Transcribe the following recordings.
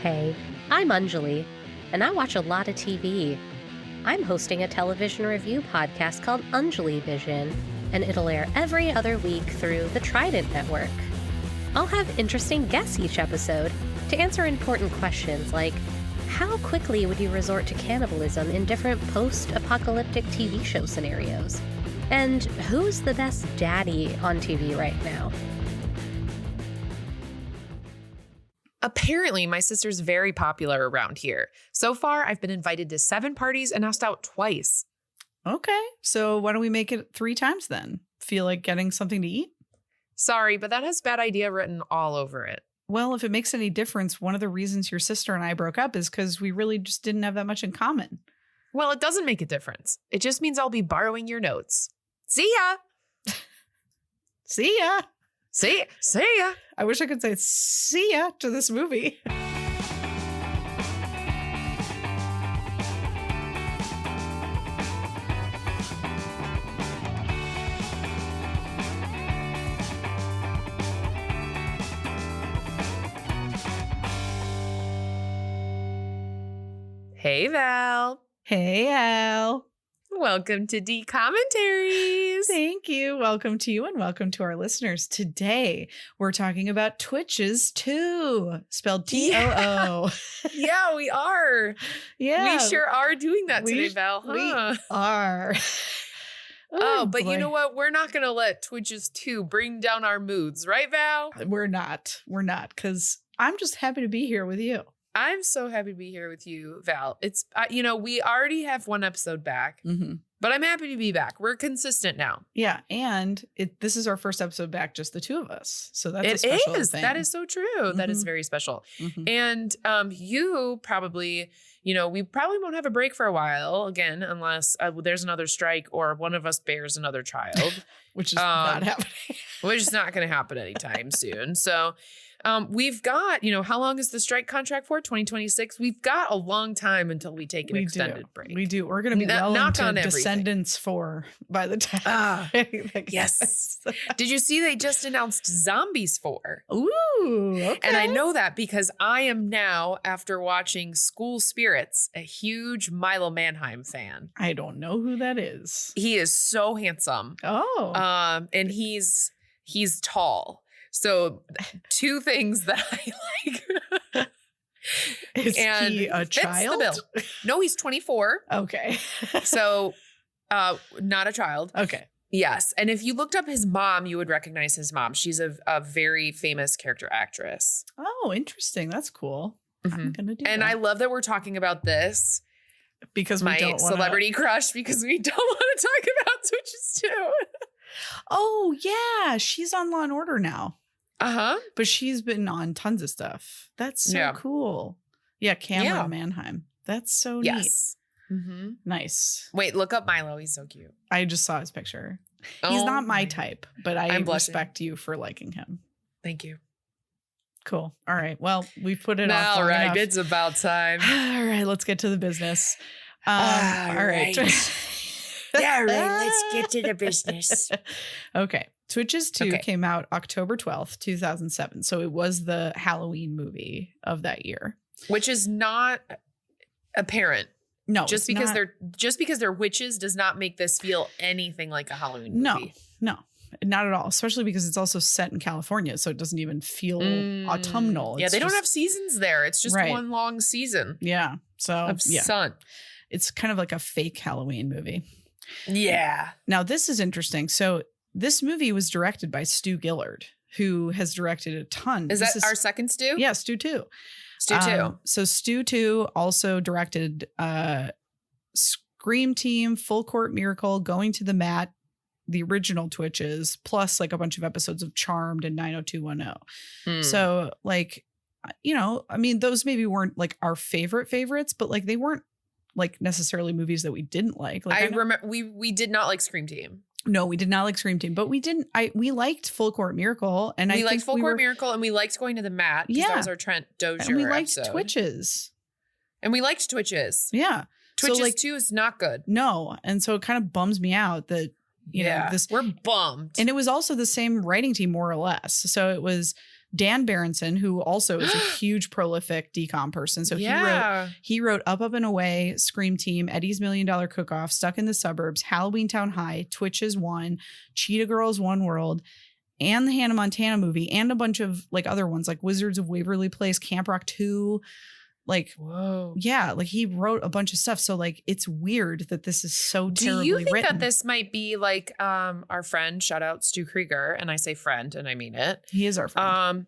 Hey, I'm Anjali, and I watch a lot of TV. I'm hosting a television review podcast called Anjali Vision, and it'll air every other week through the Trident network. I'll have interesting guests each episode to answer important questions like, how quickly would you resort to cannibalism in different post-apocalyptic TV show scenarios? And who's the best daddy on TV right now? Apparently, my sister's very popular around here. So far, I've been invited to 7 parties and asked out twice. Okay, so why don't we make it 3 times then? Feel like getting something to eat? Sorry, but that has bad idea written all over it. Well, if it makes any difference, one of the reasons your sister and I broke up is because we really just didn't have that much in common. Well, it doesn't make a difference. It just means I'll be borrowing your notes. See ya! See ya! See ya! I wish I could say see ya to this movie. Hey, Val. Hey, Al. Welcome to D Commentaries. Thank you. Welcome to you and welcome to our listeners. Today, we're talking about Twitches 2, spelled T-O-O. Yeah, we are. Yeah. We sure are doing that today, Val. Huh? We are. But boy. you know what? We're not going to let Twitches 2 bring down our moods, right, Val? We're not, because I'm just happy to be here with you. I'm so happy to be here with you, Val. It's, we already have 1 episode back, but I'm happy to be back. We're consistent now. Yeah. And this is our first episode back, just the 2 of us. So that's a special thing. That is so true. That is very special. And you probably, we probably won't have a break for a while again, unless there's another strike or one of us bears another child. Which is not happening. Which is not going to happen anytime soon. So we've got, how long is the strike contract for? 2026. We've got a long time until we take an extended break. We do. We're going to be well into Descendants 4 by the time. Yes. Did you see they just announced Zombies 4? Ooh, okay. And I know that because I am now, after watching School Spirits, a huge Milo Manheim fan. I don't know who that is. He is so handsome. Oh. And he's tall. So 2 things that I like. Is he a child? The bill. No, he's 24. Okay. So not a child. Okay. Yes. And if you looked up his mom, you would recognize his mom. She's a very famous character actress. Oh, interesting. That's cool. I'm going to do and that. I love that we're talking about this. Because my celebrity crush, because we don't want to talk about Twitches 2. Oh, yeah. She's on Law & Order now. But she's been on tons of stuff. That's so cool. Yeah, Cameron Manheim. That's so neat. Nice. Wait, look up Milo. He's so cute. I just saw his picture. He's not my type, but I respect you for liking him. Thank you. Cool. All right. Well, we've put it off. All right. Enough. It's about time. All right. Let's get to the business. All right. Yeah, right. Let's get to the business. Okay. Twitches 2 came out October 12th, 2007. So it was the Halloween movie of that year. Which is not apparent. No. Just because they're witches does not make this feel anything like a Halloween movie. No. Not at all. Especially because it's also set in California. So it doesn't even feel autumnal. Yeah, they don't have seasons there. It's just one long season. Yeah. So of sun. It's kind of like a fake Halloween movie. Yeah. Now, this is interesting. So this movie was directed by Stu Gillard, who has directed a ton. Is that our second Stu? Yeah, Stu 2. Stu 2. So Stu 2 also directed Scream Team, Full Court Miracle, Going to the Mat, the original Twitches, plus like a bunch of episodes of Charmed and 90210. So like, I mean, those maybe weren't like our favorites, but like they weren't like necessarily movies that we didn't like. I remember we did not like Scream Team. No, we did not like Scream Team, but we liked Full Court Miracle, and we liked Full Court Miracle, and we liked Going to the Mat. Yeah, that was our Trent Dozier and we liked episode. Twitches, and we liked Twitches. Yeah, Twitches 2 is not good. No, and so it kind of bums me out that you know this. We're bummed, and it was also the same writing team more or less. So it was Dan Berenson, who also is a huge prolific decom person. So he wrote Up, Up and Away, Scream Team, Eddie's $1 Million Cook-Off, Stuck in the Suburbs, Halloween Town High, Twitches 1, Cheetah Girls One World, and the Hannah Montana movie, and a bunch of like other ones like Wizards of Waverly Place, Camp Rock 2. Like, whoa. Yeah, like he wrote a bunch of stuff. So like, it's weird that this is so terribly written. Do you think written. that this might be like our friend, shout out Stu Krieger, and I say friend and I mean it. He is our friend.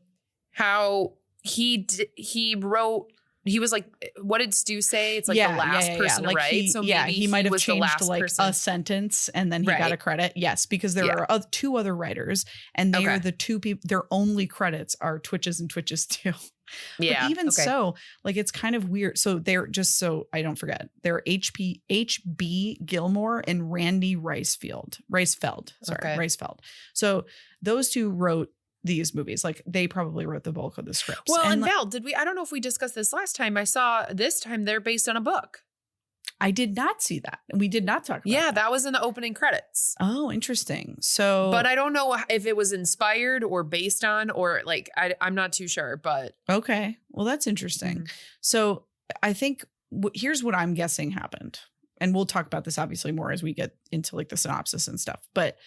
How he wrote, he was like, what did Stu say? It's like the last person to write. So maybe he might have was changed like a sentence and then he got a credit. Yes, because there are two other writers and they are the two people, their only credits are Twitches and Twitches 2. Yeah. But even so, like it's kind of weird. So they're just so I don't forget. They're H.B. Gilmore and Randy Ricefeld. Ricefeld. So those two wrote these movies. Like they probably wrote the bulk of the scripts. Well, and Val, I don't know if we discussed this last time. I saw this time they're based on a book. I did not see that. We did not talk about that was in the opening credits. Oh, interesting. So, but I don't know if it was inspired or based on, or like, I'm not too sure, but. Okay. Well, that's interesting. Mm-hmm. So I think here's what I'm guessing happened. And we'll talk about this obviously more as we get into like the synopsis and stuff. But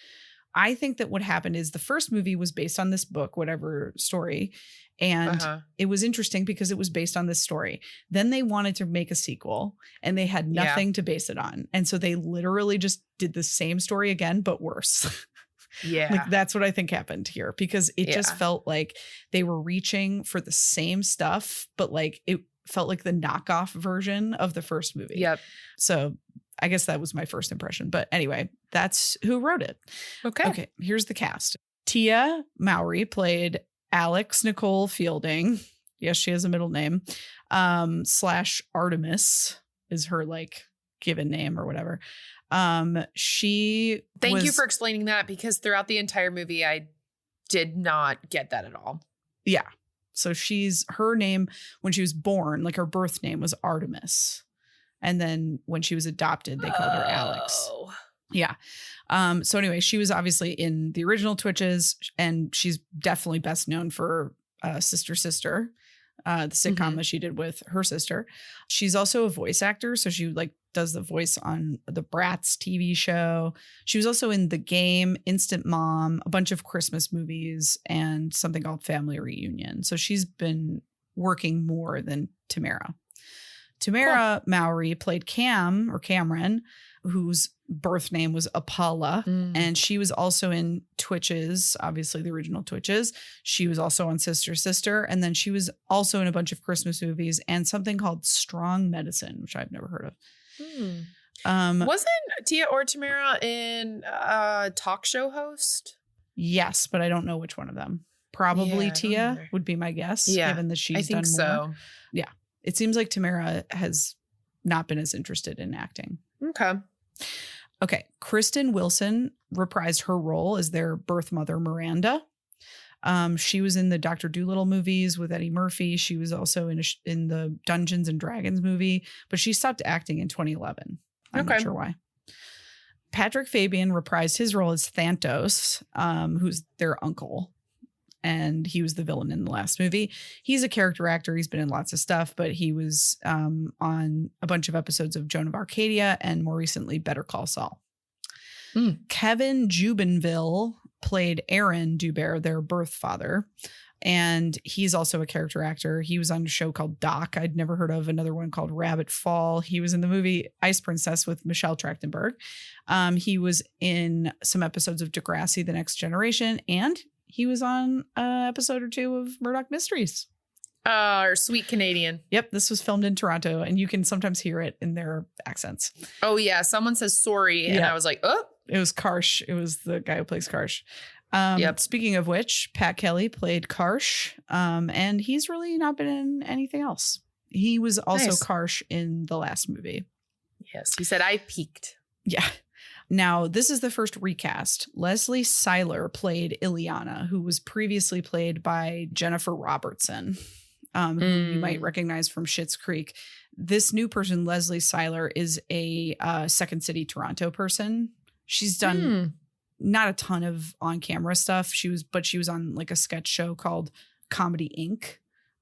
I think that what happened is the first movie was based on this book, whatever story. And it was interesting because it was based on this story. Then they wanted to make a sequel and they had nothing to base it on. And so they literally just did the same story again, but worse. Yeah. Like that's what I think happened here because it just felt like they were reaching for the same stuff, but like it felt like the knockoff version of the first movie. Yep. So I guess that was my first impression. But anyway, that's who wrote it. Okay. Here's the cast. Tia Mowry played Alex Nicole Fielding. Yes, she has a middle name. / Artemis is her like given name or whatever. Thank you for explaining that because throughout the entire movie, I did not get that at all. Yeah. So her name when she was born, like her birth name was Artemis. And then when she was adopted, they called her Alex. Yeah. So anyway, she was obviously in the original Twitches and she's definitely best known for Sister, the sitcom that she did with her sister. She's also a voice actor. So she like does the voice on the Bratz TV show. She was also in The Game, Instant Mom, a bunch of Christmas movies and something called Family Reunion. So she's been working more than Tamera. Mowry played Camryn, whose birth name was Apala. And she was also in Twitches, obviously the original Twitches. She was also on Sister. And then she was also in a bunch of Christmas movies and something called Strong Medicine, which I've never heard of. Wasn't Tia or Tamera in a talk show host? Yes, but I don't know which one of them. Probably Tia would be my guess, given that she's done more. So. Yeah. It seems like Tamera has not been as interested in acting. Okay. Kristen Wilson reprised her role as their birth mother, Miranda. She was in the Dr. Dolittle movies with Eddie Murphy. She was also in the Dungeons and Dragons movie, but she stopped acting in 2011. I'm not sure why. Patrick Fabian reprised his role as Thantos, who's their uncle. And he was the villain in the last movie. He's a character actor. He's been in lots of stuff, but he was on a bunch of episodes of Joan of Arcadia and more recently Better Call Saul. Kevin Jubinville played Aaron Dubert, their birth father. And he's also a character actor. He was on a show called Doc. I'd never heard of another one called Rabbit Fall. He was in the movie Ice Princess with Michelle Trachtenberg. He was in some episodes of Degrassi, The Next Generation, and he was on an episode or two of Murdoch Mysteries. Our sweet Canadian. Yep. This was filmed in Toronto and you can sometimes hear it in their accents. Oh yeah. Someone says sorry. And I was like, oh. It was Karsh. It was the guy who plays Karsh. Yep. Speaking of which, Pat Kelly played Karsh. And he's really not been in anything else. He was also Karsh in the last movie. Yes. He said, I peaked. Yeah. Now, this is the first recast. Leslie Seiler played Ileana, who was previously played by Jennifer Robertson, who you might recognize from Schitt's Creek. This new person, Leslie Seiler, is a Second City Toronto person. She's done not a ton of on-camera stuff. She was on like a sketch show called Comedy Inc.,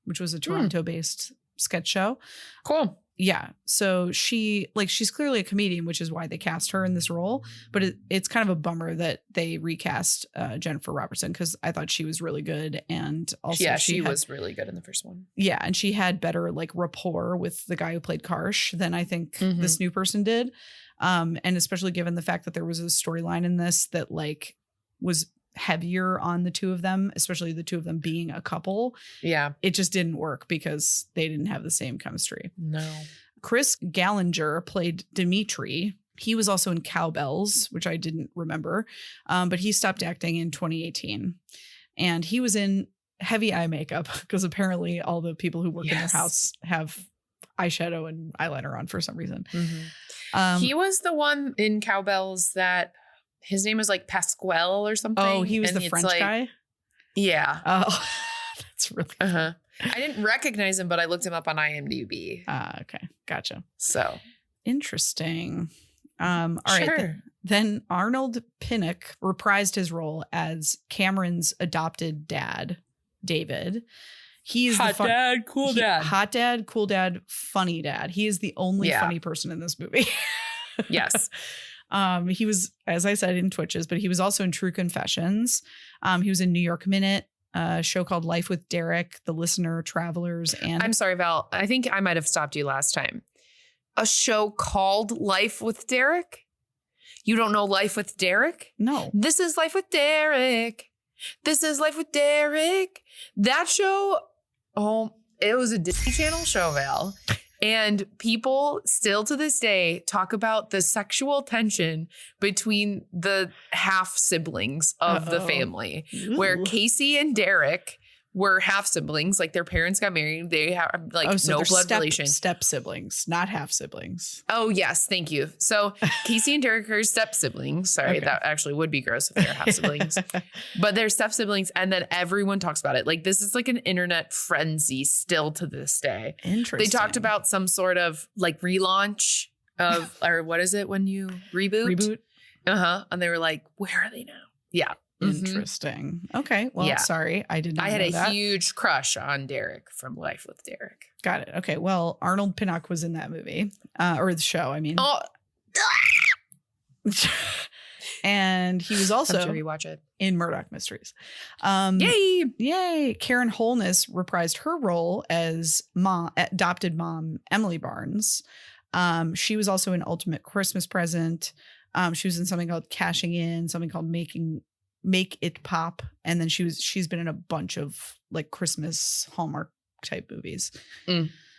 which was a Toronto-based sketch show. Cool. Yeah. So she's clearly a comedian, which is why they cast her in this role. But it's kind of a bummer that they recast Jennifer Robertson, because I thought she was really good. And also she was really good in the first one. Yeah. And she had better like rapport with the guy who played Karsh than I think this new person did. And especially given the fact that there was a storyline in this that like was heavier on the two of them, especially the two of them being a couple. Yeah. It just didn't work because they didn't have the same chemistry. No. Chris Gallinger played Dimitri. He was also in Cowbells, which I didn't remember. But he stopped acting in 2018. And he was in heavy eye makeup because apparently all the people who work in their house have eyeshadow and eyeliner on for some reason. He was the one in Cowbells that his name was like Pasquale or something. Oh, he was the French guy? Yeah. Oh, that's really I didn't recognize him, but I looked him up on IMDb. Okay. Gotcha. So interesting. All right. Then Arnold Pinnock reprised his role as Cameron's adopted dad, David. He's hot dad, cool dad. Hot dad, cool dad, funny dad. He is the only funny person in this movie. Yes. He was, as I said, in Twitches, but he was also in True Confessions. He was in New York Minute, a show called Life with Derek, The Listener, Travelers, and I'm sorry, Val. I think I might have stopped you last time. A show called Life with Derek? You don't know Life with Derek? No. This is Life with Derek. This is Life with Derek. That show, it was a Disney Channel show, Val. And people still to this day talk about the sexual tension between the half siblings of the family, where Casey and Derek were half siblings. Like their parents got married. They have like so no blood relation. Step siblings, not half siblings. Oh, yes. Thank you. So Casey and Derek are step siblings. Sorry, that actually would be gross if they're half siblings. But they're step siblings. And then everyone talks about it. Like this is like an internet frenzy still to this day. Interesting. They talked about some sort of like relaunch of, or what is it when you reboot? And they were like, where are they now? Yeah. Interesting. Okay. Well, sorry. I did not know that. I had a huge crush on Derek from Life with Derek. Got it. Okay. Well, Arnold Pinnock was in that movie, or the show, I mean. Oh. And he was also rewatch it. in Murdoch Mysteries. Yay. Karen Holness reprised her role as adopted mom, Emily Barnes. She was also in Ultimate Christmas Present. She was in something called Cashing In, something called Make It Pop, and then she's been in a bunch of like Christmas Hallmark type movies.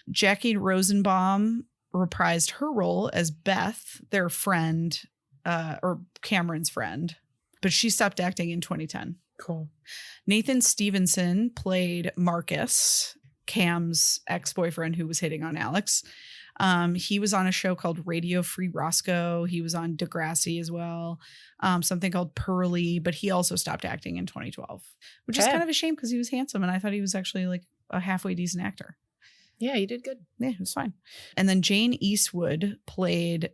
Jackie Rosenbaum reprised her role as Beth, their friend, or Cameron's friend, but she stopped acting in 2010. Cool. Nathan Stevenson played Marcus, Cam's ex-boyfriend who was hitting on Alex. He was on a show called Radio Free Roscoe. He was on Degrassi as well. Something called Pearly, but he also stopped acting in 2012, which is kind of a shame because he was handsome and I thought he was actually like a halfway decent actor. Yeah, he did good. Yeah, it was fine. And then Jane Eastwood played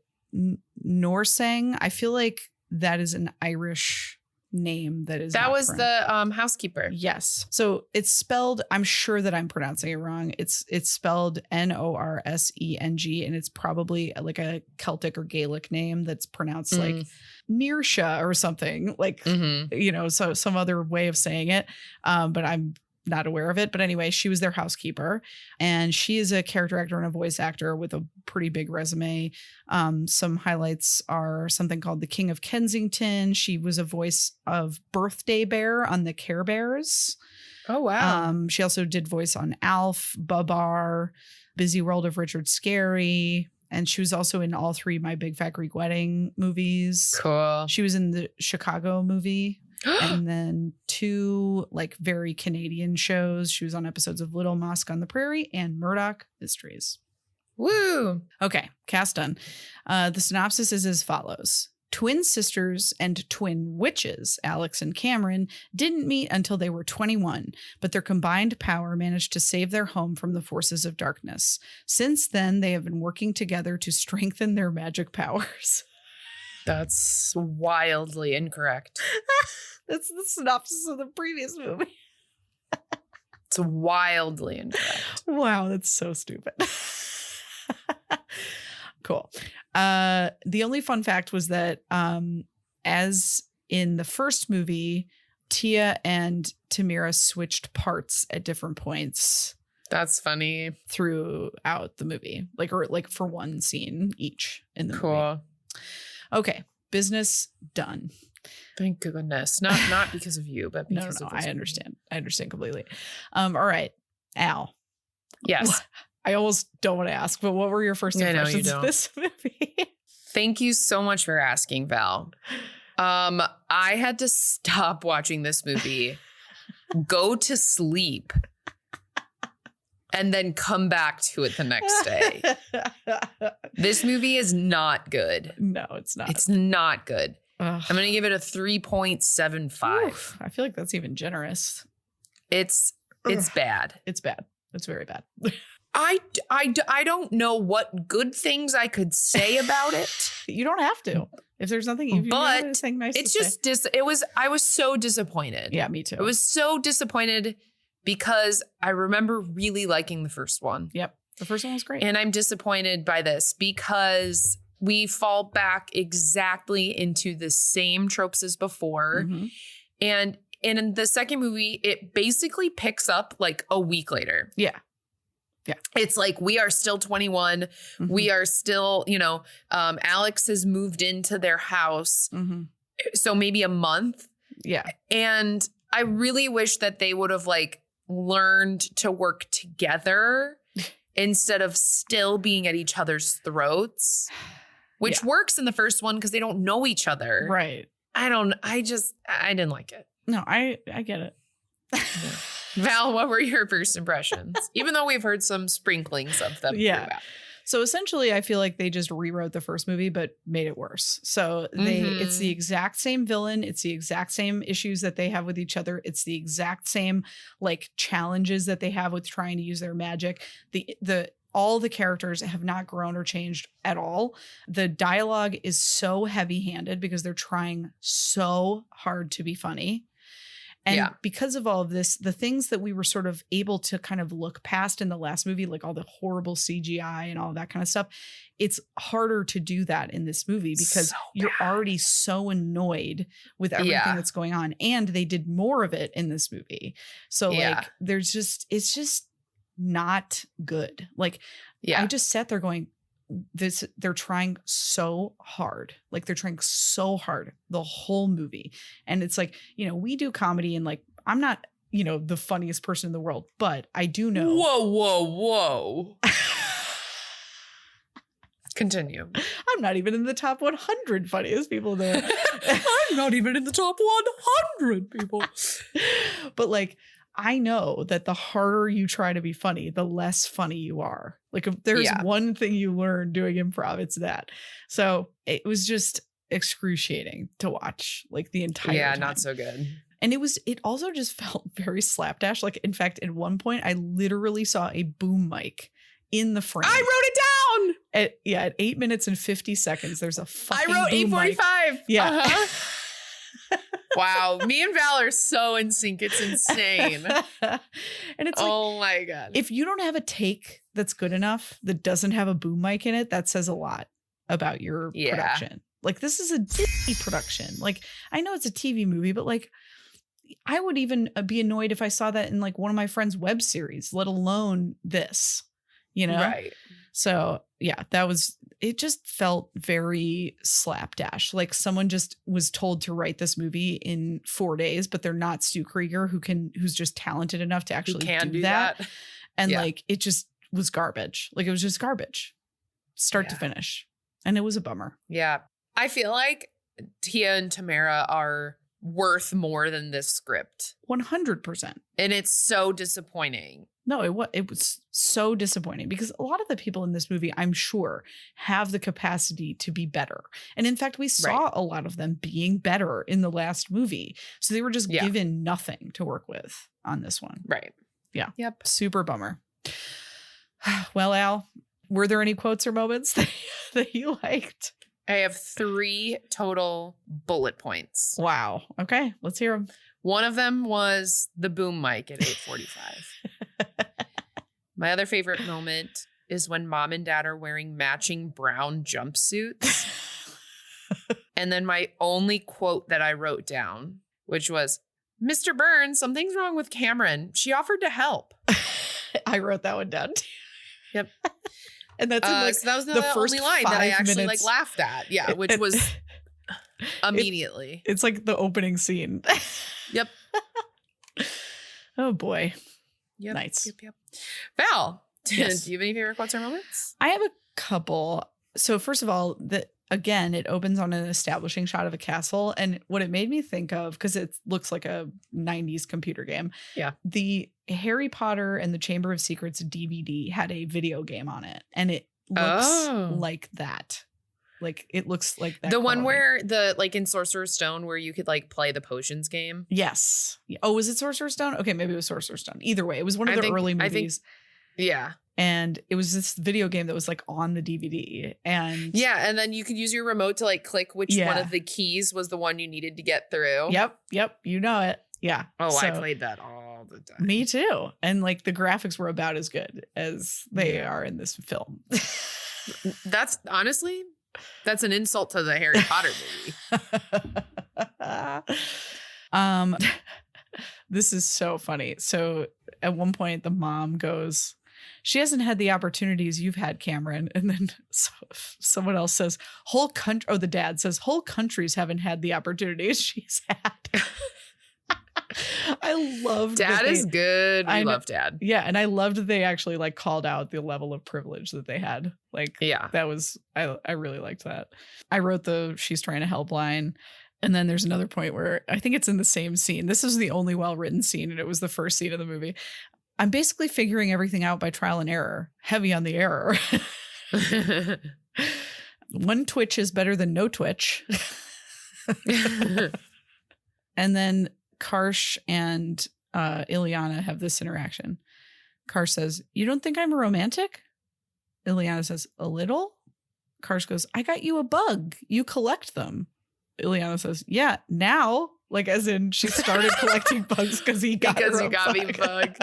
Norsang. I feel like that is an Irish name that was the housekeeper. Yes. So it's spelled, I'm sure that I'm pronouncing it wrong. It's spelled Norseng, and it's probably like a Celtic or Gaelic name that's pronounced like Nearsha or something, like so some other way of saying it. But I'm not aware of it. But anyway, she was their housekeeper, and she is a character actor and a voice actor with a pretty big resume. Some highlights are something called The King of Kensington. She was a voice of Birthday Bear on the Care Bears. Oh, wow. She also did voice on Alf, Babar, Busy World of Richard Scarry. And she was also in all three My Big Fat Greek Wedding movies. Cool. She was in the Chicago movie. And then 2 like very Canadian shows. She was on episodes of Little Mosque on the Prairie and Murdoch Mysteries. Woo. Okay, cast done. The synopsis is as follows. Twin sisters and twin witches, Alex and Camryn, didn't meet until they were 21, but their combined power managed to save their home from the forces of darkness. Since then, they have been working together to strengthen their magic powers. That's wildly incorrect. That's the synopsis of the previous movie. It's wildly incorrect. Wow, that's so stupid. Cool. The only fun fact was that as in the first movie, Tia and Tamera switched parts at different points. That's funny. Throughout the movie, like for one scene each in the movie. Cool. Okay, business done. Thank goodness. Not because of you, but No, because of this I movie. understand. I understand completely. All right, Al. Yes. I almost don't want to ask, but what were your first I know you impressions of don't. this movie? Thank you so much for asking, Val. I had to stop watching this movie, go to sleep, and then come back to it the next day. This movie is not good. No, it's not. It's not good. Ugh. I'm going to give it a 3.75. Oof, I feel like that's even generous. It's bad. It's bad. It's very bad. I don't know what good things I could say about it. You don't have to. If there's nothing, if you have anything nice It's to say. just I was so disappointed. Yeah, me too. I was so disappointed because I remember really liking the first one. Yep. The first one was great. And I'm disappointed by this because we fall back exactly into the same tropes as before. Mm-hmm. And in the second movie, it basically picks up like a week later. Yeah. Yeah. It's like, we are still 21. Mm-hmm. We are still, Alex has moved into their house. Mm-hmm. So maybe a month. Yeah. And I really wish that they would have like learned to work together instead of still being at each other's throats, which works in the first one because they don't know each other. Right. I didn't like it. No, I get it. Val, what were your first impressions? Even though we've heard some sprinklings of them. Yeah. throughout. So essentially, I feel like they just rewrote the first movie, but made it worse. So it's the exact same villain. It's the exact same issues that they have with each other. It's the exact same like challenges that they have with trying to use their magic. All the characters have not grown or changed at all. The dialogue is so heavy-handed because they're trying so hard to be funny. And because of all of this, the things that we were sort of able to kind of look past in the last movie, like all the horrible CGI and all that kind of stuff, it's harder to do that in this movie because you're already so annoyed with everything that's going on. And they did more of it in this movie. So like it's just not good. Like I just sat there going, they're trying so hard. Like they're trying so hard the whole movie. And it's like, we do comedy and like, I'm not, the funniest person in the world, but I do know. Whoa. Continue. I'm not even in the top 100 funniest people there. I'm not even in the top 100 people. But like, I know that the harder you try to be funny, the less funny you are. Like if there's one thing you learn doing improv, it's that. So it was just excruciating to watch like the entire time. Not so good. And it also just felt very slapdash. Like, in fact, at one point I literally saw a boom mic in the frame. I wrote it down. At 8 minutes and 50 seconds, there's a fucking I wrote 8:45. Yeah. Uh-huh. Wow, me and Val are so in sync. It's insane. And it's like, oh my God. If you don't have a take that's good enough that doesn't have a boom mic in it, that says a lot about your production. Like this is a Disney production. Like I know it's a TV movie, but like I would even be annoyed if I saw that in like one of my friends' web series, let alone this, Right. So yeah, it just felt very slapdash. Like someone just was told to write this movie in 4 days, but they're not Stu Krieger who's just talented enough to actually do that. And like, it just was garbage. Like it was just garbage start to finish. And it was a bummer. Yeah. I feel like Tia and Tamera are worth more than this script. 100%. And it's so disappointing. No, it was so disappointing because a lot of the people in this movie, I'm sure, have the capacity to be better. And in fact, we saw a lot of them being better in the last movie. So they were just given nothing to work with on this one. Right. Yeah. Yep. Super bummer. Well, Al, were there any quotes or moments that you liked? I have 3 total bullet points. Wow. Okay. Let's hear them. One of them was the boom mic at 8:45. My other favorite moment is when mom and dad are wearing matching brown jumpsuits. And then my only quote that I wrote down, which was, Mr. Burns, something's wrong with Camryn. She offered to help. I wrote that one down. Yep. And that's in, like, so that was the the first only line that I 5 actually minutes. like laughed at. Yeah, which was immediately. It's like the opening scene. Yep. Oh boy. Yep. Nice. Yep. Val, Yes. do you have any favorite quotes or moments? I have a couple. So first of all, again, it opens on an establishing shot of a castle. And what it made me think of, because it looks like a 90s computer game. Yeah. The Harry Potter and the Chamber of Secrets DVD had a video game on it. And it looks like that. Like, it looks like that. The one quality. where like in Sorcerer's Stone where you could like play the potions game. Yes. Oh, was it Sorcerer's Stone? Okay, maybe it was Sorcerer's Stone. Either way, it was one of the early movies. Yeah. And it was this video game that was like on the DVD. And yeah, and then you could use your remote to like click which one of the keys was the one you needed to get through. Yep. You know it. Yeah. Oh, So, I played that all the time. Me too. And like the graphics were about as good as they are in this film. That's honestly, that's an insult to the Harry Potter movie. This is so funny. So at one point the mom goes, she hasn't had the opportunities you've had, Camryn. And then someone else says, the dad says, whole countries haven't had the opportunities she's had. I love Dad is good. We love Dad. Yeah. And I loved that they actually like called out the level of privilege that they had. Like, yeah, that was, I really liked that. I wrote she's trying to help line. And then there's another point where I think it's in the same scene. This is the only well-written scene. And it was the first scene of the movie. I'm basically figuring everything out by trial and error. Heavy on the error. One twitch is better than no twitch. And then Karsh and Ileana have this interaction. Karsh says, "You don't think I'm a romantic?" Ileana says, "A little." Karsh goes, "I got you a bug. You collect them." Ileana says, "Yeah, now." Like, as in she started collecting bugs because he got her a bug. Me a bug.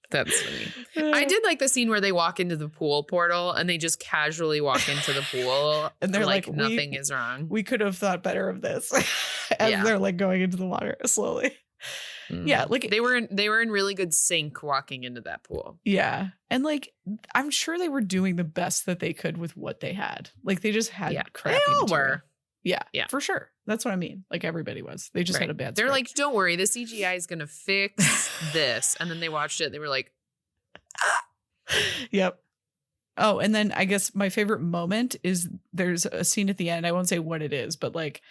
That's funny. I did like the scene where they walk into the pool portal and they just casually walk into the pool and they're like nothing is wrong. We could have thought better of this. As they're like going into the water slowly. Yeah, like they were in really good sync walking into that pool. Yeah. And like I'm sure they were doing the best that they could with what they had. Like they just had crappy They all material. were. Yeah, for sure. That's what I mean. Like everybody was. They just had a bad They're script. like, don't worry, the CGI is gonna fix this. And then they watched it, they were like, Yep. Oh, and then I guess my favorite moment is there's a scene at the end. I won't say what it is, but like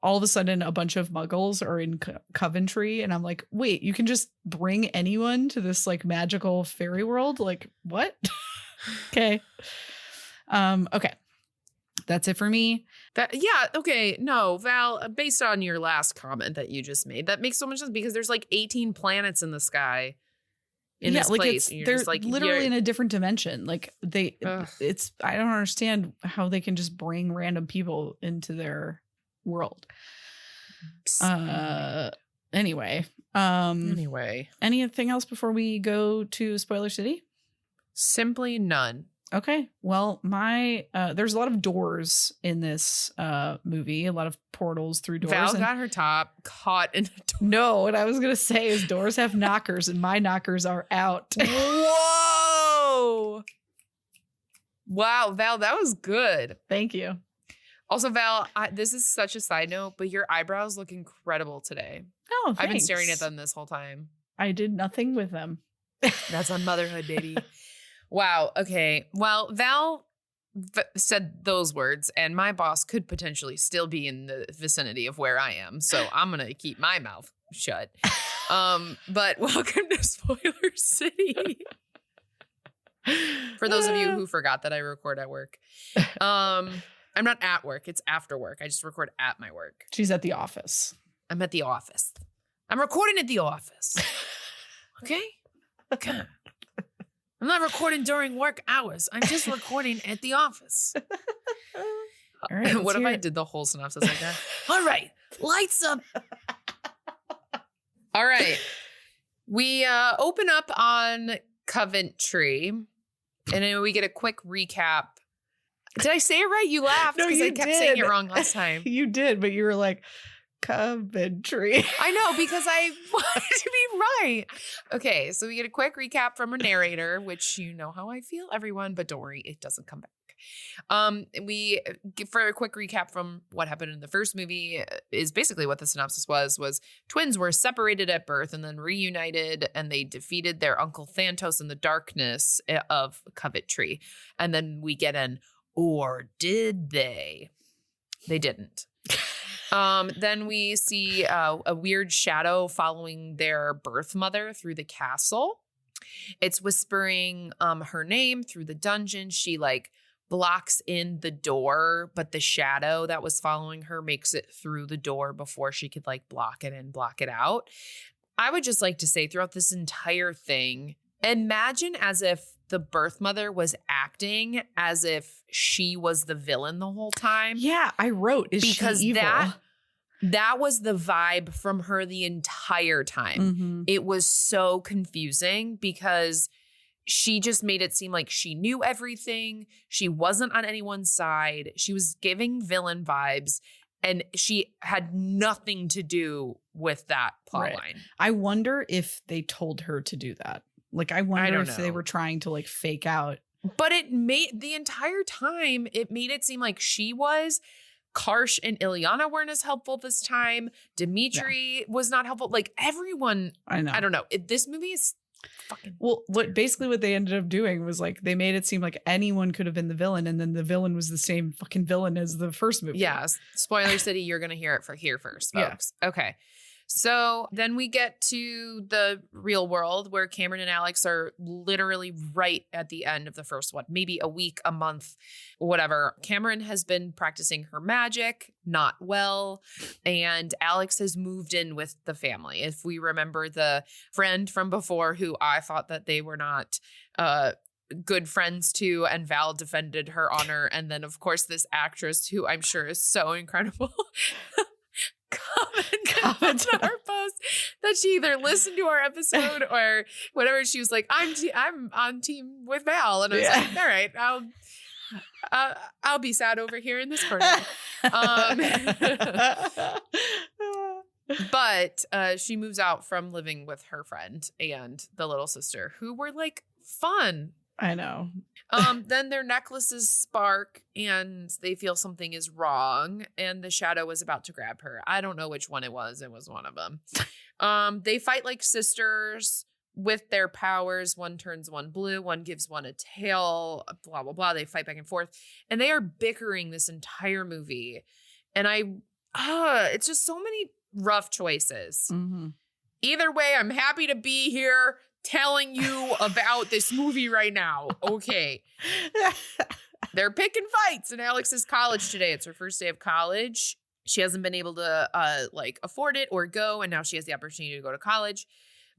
all of a sudden a bunch of muggles are in Coventry. And I'm like, wait, you can just bring anyone to this like magical fairy world? Like what? Okay. Okay. That's it for me. Okay. No, Val, based on your last comment that you just made, that makes so much sense because there's like 18 planets in the sky in this place. They're just like, literally in a different dimension. Like I don't understand how they can just bring random people into their world. Anyway. Anything else before we go to Spoiler City? Simply none. Okay. Well, there's a lot of doors in this movie, a lot of portals through doors. Val got her top caught in a door. No, what I was going to say is doors have knockers and my knockers are out. Whoa. Wow, Val, that was good. Thank you. Also, Val, this is such a side note, but your eyebrows look incredible today. Oh, thanks. I've been staring at them this whole time. I did nothing with them. That's on motherhood, baby. Wow. Okay. Well, Val said those words, and my boss could potentially still be in the vicinity of where I am. So I'm going to keep my mouth shut. But welcome to Spoiler City. For those of you who forgot that I record at work. I'm not at work. It's after work. I just record at my work. She's at the office. I'm at the office. I'm recording at the office. Okay? God. I'm not recording during work hours. I'm just recording at the office. All right. What if I did the whole synopsis like that? All right. Lights up. All right. We open up on Coventry. And then we get a quick recap. Did I say it right? You laughed No, because you I kept did. saying it wrong last time. You did, but you were like, Coventry. I know, because I wanted to be right. Okay, so we get a quick recap from a narrator, which you know how I feel, everyone, but don't worry, it doesn't come back. For a quick recap from what happened in the first movie is basically what the synopsis was twins were separated at birth and then reunited, and they defeated their uncle Thantos in the darkness of Coventry. And then we get an, or did they? They didn't. Then we see a weird shadow following their birth mother through the castle. It's whispering her name through the dungeon. She blocks in the door, but the shadow that was following her makes it through the door before she could block it and block it out. I would just like to say throughout this entire thing, imagine as if the birth mother was acting as if she was the villain the whole time. Yeah, I wrote, is because she evil? That was the vibe from her the entire time. Mm-hmm. It was so confusing because she just made it seem like she knew everything. She wasn't on anyone's side. She was giving villain vibes, and she had nothing to do with that plot line. I wonder if they told her to do that. I wonder if they were trying to fake out. But it made the entire time, it made it seem like she was. Karsh and Ilyana weren't as helpful this time. Dimitri was not helpful. Everyone, I know. I don't know. This movie is fucking. Well, what they ended up doing was they made it seem like anyone could have been the villain, and then the villain was the same fucking villain as the first movie. Yeah. Spoiler City, you're going to hear it here first, folks. Yeah. Okay. So then we get to the real world where Camryn and Alex are literally right at the end of the first one, maybe a week, a month, whatever. Camryn has been practicing her magic, not well, and Alex has moved in with the family. If we remember the friend from before who I thought that they were not good friends to, and Val defended her honor. And then, of course, this actress who I'm sure is so incredible. Comment on our post that she either listened to our episode or whatever. She was like, I'm on team with Val. And I was like, all right, I'll be sad over here in this corner. But she moves out from living with her friend and the little sister, who were fun. I know. Then their necklaces spark and they feel something is wrong, and the shadow is about to grab her. I don't know which one it was. It was one of them. They fight like sisters with their powers. One turns one blue, one gives one a tail, blah, blah, blah. They fight back and forth, and they are bickering this entire movie. And it's just so many rough choices. Mm-hmm. Either way, I'm happy to be here telling you about this movie right now. Okay. They're picking fights in Alex's college today. It's her first day of college. She hasn't been able to afford it or go, and now she has the opportunity to go to college.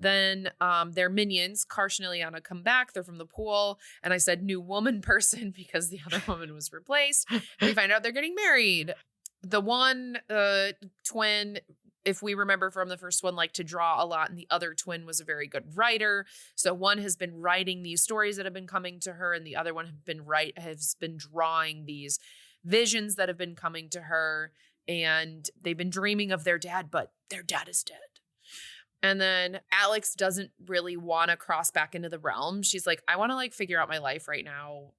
Then their minions, Karsh and Ilyana, come back. They're from the pool. And I said new woman person because the other woman was replaced. We find out they're getting married. The one twin, if we remember from the first one, to draw a lot, and the other twin was a very good writer. So one has been writing these stories that have been coming to her, and the other one has been drawing these visions that have been coming to her, and they've been dreaming of their dad, but their dad is dead. And then Alex doesn't really want to cross back into the realm. She's like, I want to figure out my life right now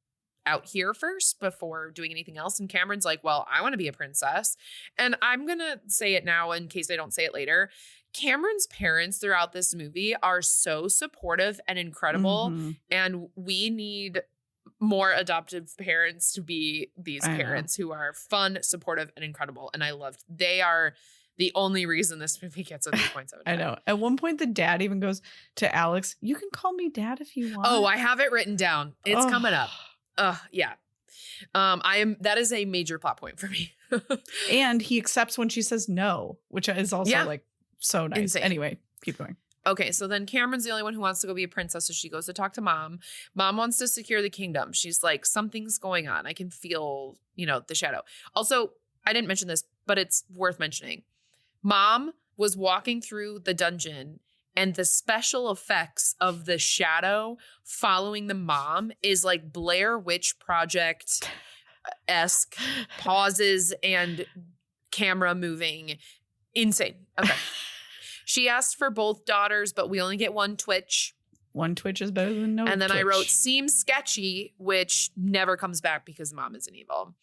out here first before doing anything else. And Camryn's like, well, I want to be a princess. And I'm going to say it now in case I don't say it later. Camryn's parents throughout this movie are so supportive and incredible. Mm-hmm. And we need more adoptive parents to be these parents who are fun, supportive, and incredible. And they are the only reason this movie gets a 3.7. I know. At one point, the dad even goes to Alex, you can call me dad if you want. Oh, I have it written down. It's coming up. Yeah. That is a major plot point for me. And he accepts when she says no, which is also so nice. Insane. Anyway, keep going. Okay, so then Camryn's the only one who wants to go be a princess, so she goes to talk to Mom. Mom wants to secure the kingdom. She's like, something's going on. I can feel, the shadow. Also, I didn't mention this, but it's worth mentioning. Mom was walking through the dungeon, And the special effects of the shadow following the mom is like Blair Witch Project-esque pauses and camera moving. Insane. Okay. She asked for both daughters, but we only get one Twitch. One Twitch is better than no And then Twitch. I wrote seems sketchy, which never comes back because mom isn't evil.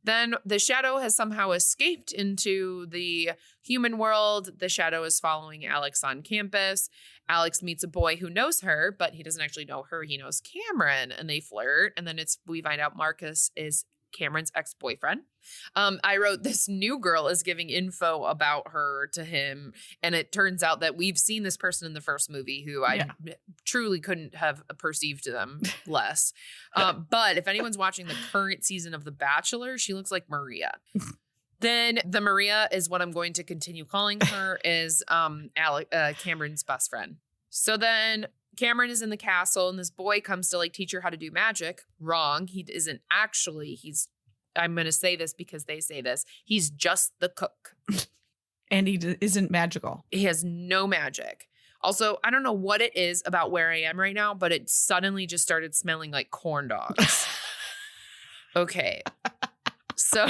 Then the shadow has somehow escaped into the human world. The shadow is following Alex on campus. Alex meets a boy who knows her, but he doesn't actually know her. He knows Camryn, and they flirt. And then we find out Marcus is Cameron's ex-boyfriend. I wrote this new girl is giving info about her to him. And it turns out that we've seen this person in the first movie who I truly couldn't have perceived them less. But if anyone's watching the current season of The Bachelor, she looks like Maria. Then the Maria is what I'm going to continue calling her is Cameron's best friend. So then Camryn is in the castle and this boy comes to like teach her how to do magic. Wrong. He isn't actually. I'm going to say this because they say this. He's just the cook. And he isn't magical. He has no magic. Also, I don't know what it is about where I am right now, but it suddenly just started smelling like corn dogs. Okay. So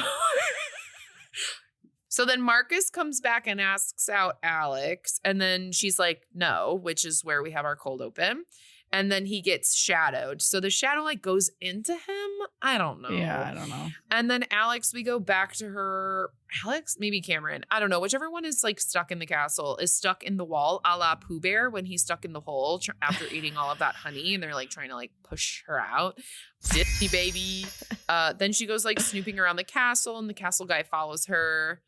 then Marcus comes back and asks out Alex. And then she's like, no, which is where we have our cold open. And then he gets shadowed. So the shadow like goes into him. I don't know. Yeah, I don't know. And then Alex, we go back to her. Alex, maybe Camryn. I don't know. Whichever one is like stuck in the castle is stuck in the wall a la Pooh Bear when he's stuck in the hole after eating all of that honey. And they're like trying to like push her out. Disney baby. Then she goes like snooping around the castle and the castle guy follows her.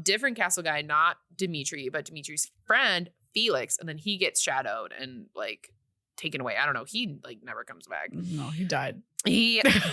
Different castle guy, not Dimitri, but Dimitri's friend, Felix. And then he gets shadowed and like taken away. I don't know. He like never comes back. No, he died. He died.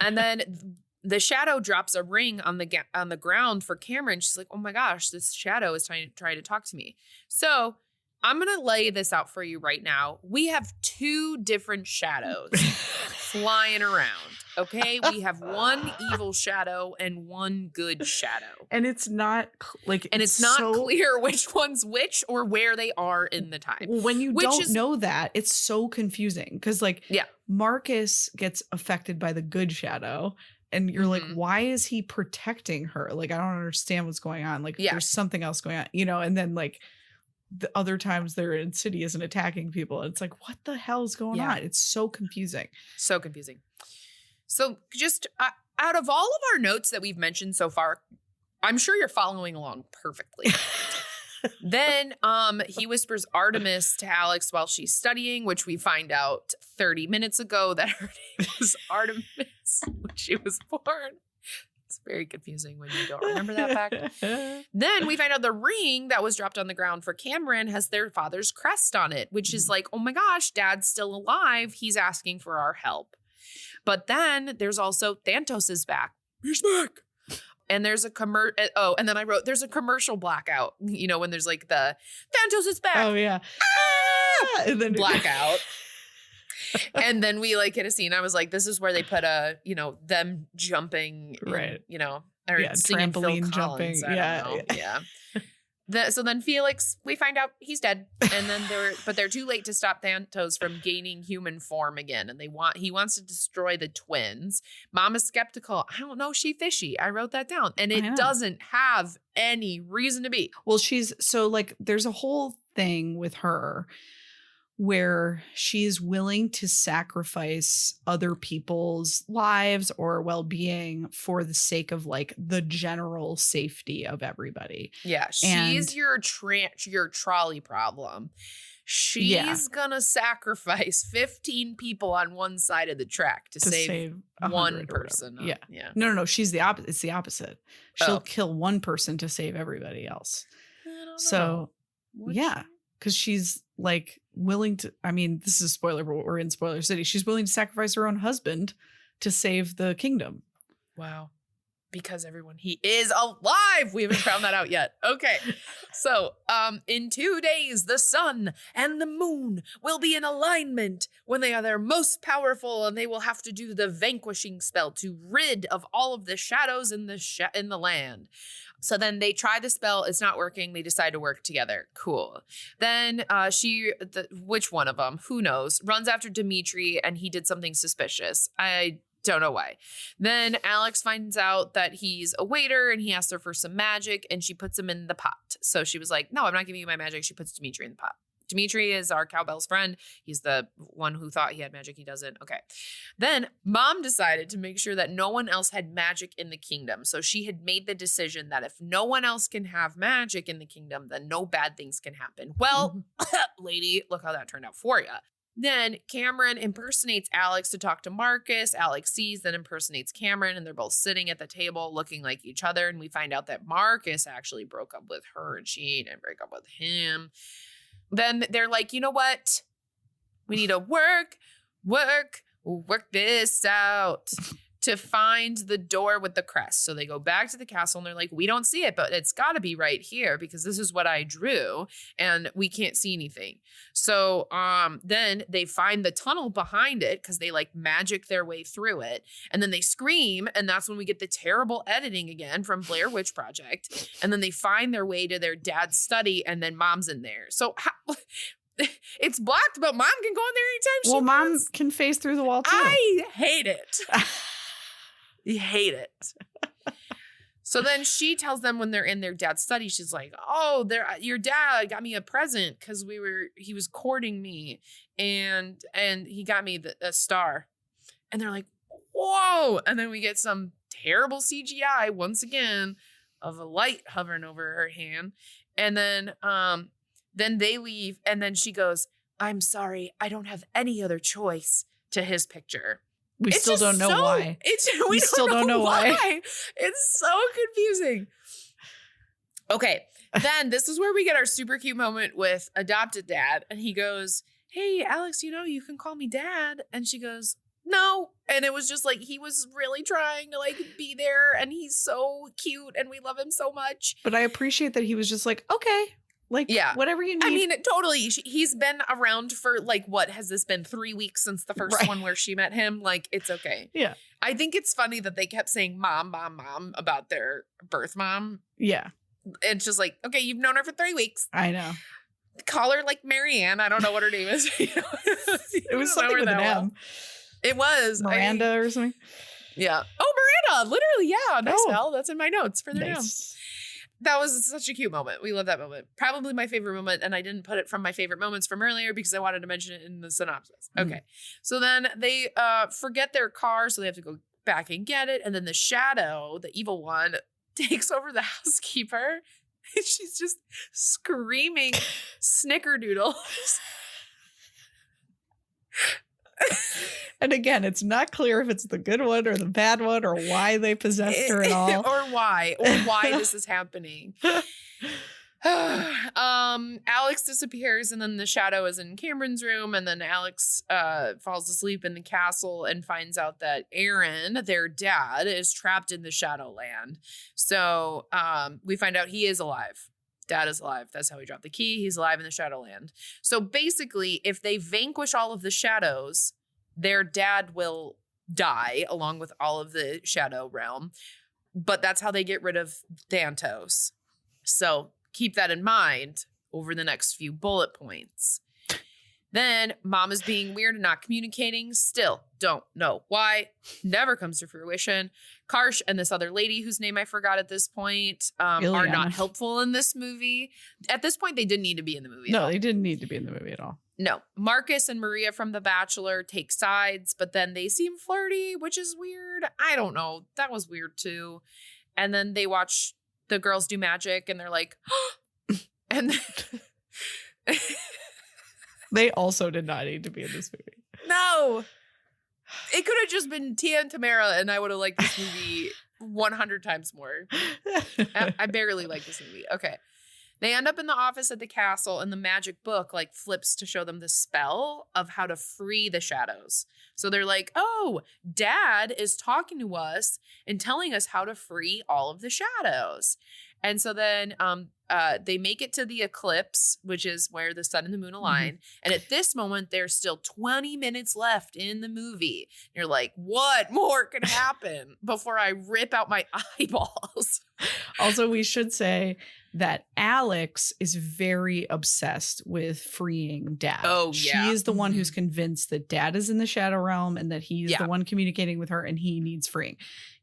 And then the shadow drops a ring on the ground for Camryn. She's like, oh my gosh, this shadow is trying to talk to me. So I'm going to lay this out for you right now. We have two different shadows flying around. Okay. We have one evil shadow and one good shadow. And it's not like, and it's not clear which one's which or where they are in the time. When you don't know that, it's so confusing. Cause like, Marcus gets affected by the good shadow. And you're like, why is he protecting her? Like, I don't understand what's going on. Like, there's something else going on, you know? And then like the other times they're insidious and attacking people. It's like, what the hell is going on? It's so confusing. So confusing. So just out of all of our notes that we've mentioned so far, I'm sure you're following along perfectly. Then he whispers Artemis to Alex while she's studying, which we find out 30 minutes ago that her name is Artemis when she was born. It's very confusing when you don't remember that fact. Then we find out the ring that was dropped on the ground for Camryn has their father's crest on it, which is like, oh my gosh, dad's still alive. He's asking for our help. But then there's also Thantos is back. He's back. And there's a and then I wrote, there's a commercial blackout, you know, when there's like the Thantos is back. Oh yeah. Ah! And then blackout. And then we like hit a scene. I was like, this is where they put them jumping, right? You know, or singing trampoline Phil Collins, jumping. Yeah. So then Felix, we find out he's dead, and then they're too late to stop Thantos from gaining human form again, and he wants to destroy the twins. Mom is skeptical. I don't know, she fishy. I wrote that down, and it doesn't have any reason to be. Well, there's a whole thing with her where she's willing to sacrifice other people's lives or well-being for the sake of like the general safety of everybody. Yeah, she's your trolley problem. She's gonna sacrifice 15 people on one side of the track to save one person. Yeah. No. She's the opposite. It's the opposite. She'll kill one person to save everybody else. I don't know. Because she's like willing to, I mean, this is a spoiler, but we're in spoiler city. She's willing to sacrifice her own husband to save the kingdom. Wow. because he is alive. We haven't found that out yet. Okay. So, in 2 days, the sun and the moon will be in alignment when they are their most powerful, and they will have to do the vanquishing spell to rid of all of the shadows in the land. So then they try the spell. It's not working. They decide to work together. Cool. Then which one of them? Who knows? Runs after Dimitri, and he did something suspicious. I don't know why. Then Alex finds out that he's a waiter and he asks her for some magic, and she puts him in the pot. So she was like, no, I'm not giving you my magic. She puts Dimitri in the pot. Dimitri is our cowbell's friend. He's the one who thought he had magic. He doesn't. Okay. Then Mom decided to make sure that no one else had magic in the kingdom. So she had made the decision that if no one else can have magic in the kingdom, then no bad things can happen. Well, lady, look how that turned out for you. Then Camryn impersonates Alex to talk to Marcus. Alex sees, then impersonates Camryn, and they're both sitting at the table looking like each other. And we find out that Marcus actually broke up with her and she didn't break up with him. Then they're like, you know what? We need to work this out to find the door with the crest. So they go back to the castle and they're like, we don't see it, but it's got to be right here because this is what I drew and we can't see anything. So then they find the tunnel behind it because they like magic their way through it. And then they scream, and that's when we get the terrible editing again from Blair Witch Project. And then they find their way to their dad's study, and then Mom's in there. So it's blocked, but Mom can go in there anytime she wants. Mom can phase through the wall too. I hate it. You hate it. So then she tells them when they're in their dad's study, she's like, oh, your dad got me a present because he was courting me and he got me a star. And they're like, whoa. And then we get some terrible CGI once again of a light hovering over her hand. And then they leave. And then she goes, I'm sorry, I don't have any other choice, to his picture. We still don't know why. We still don't know why. It's so confusing. Okay. Then this is where we get our super cute moment with adopted dad. And he goes, hey, Alex, you can call me dad. And she goes, no. And it was just like, he was really trying to like be there. And he's so cute. And we love him so much. But I appreciate that he was just like, okay. Like, yeah, whatever you need. I mean, totally. He's been around for like, what has this been 3 weeks since the first one where she met him? Like, it's okay. Yeah. I think it's funny that they kept saying mom, mom, mom about their birth mom. Yeah. It's just like, okay, you've known her for 3 weeks. I know. Call her like Marianne. I don't know what her name is. It was something with an M. It was. Miranda or something. Yeah. Oh, Miranda. Literally. Yeah. Nice, Val. That's in my notes for their notes. That was such a cute moment. We love that moment. Probably my favorite moment. And I didn't put it from my favorite moments from earlier because I wanted to mention it in the synopsis. Okay. So then they forget their car. So they have to go back and get it. And then the shadow, the evil one, takes over the housekeeper. And she's just screaming snickerdoodles. And again, it's not clear if it's the good one or the bad one or why they possessed her at all. or why this is happening. Alex disappears, and then the shadow is in Camryn's room, and then Alex falls asleep in the castle and finds out that Aaron, their dad, is trapped in the Shadowland. So we find out he is alive. Dad is alive. That's how he dropped the key. He's alive in the Shadowland. So basically, if they vanquish all of the shadows, their dad will die along with all of the Shadow Realm. But that's how they get rid of Dantos. So keep that in mind over the next few bullet points. Then Mom is being weird and not communicating. Still don't know why. Never comes to fruition. Karsh and this other lady whose name I forgot at this point are not helpful in this movie. At this point, they didn't need to be in the movie. No, they didn't need to be in the movie at all. No. Marcus and Maria from The Bachelor take sides, but then they seem flirty, which is weird. I don't know. That was weird too. And then they watch the girls do magic and they're like, and then they also did not need to be in this movie. No. It could have just been Tia and Tamera, and I would have liked this movie 100 times more. I barely like this movie. Okay. They end up in the office at the castle, and the magic book like flips to show them the spell of how to free the shadows. So they're like, oh, Dad is talking to us and telling us how to free all of the shadows. And so then they make it to the eclipse, which is where the sun and the moon align. And at this moment, there's still 20 minutes left in the movie. You're like, what more could happen before I rip out my eyeballs? Also, we should say that Alex is very obsessed with freeing Dad. Oh, yeah. She is the one who's convinced that Dad is in the shadow realm and that he's the one communicating with her and he needs freeing.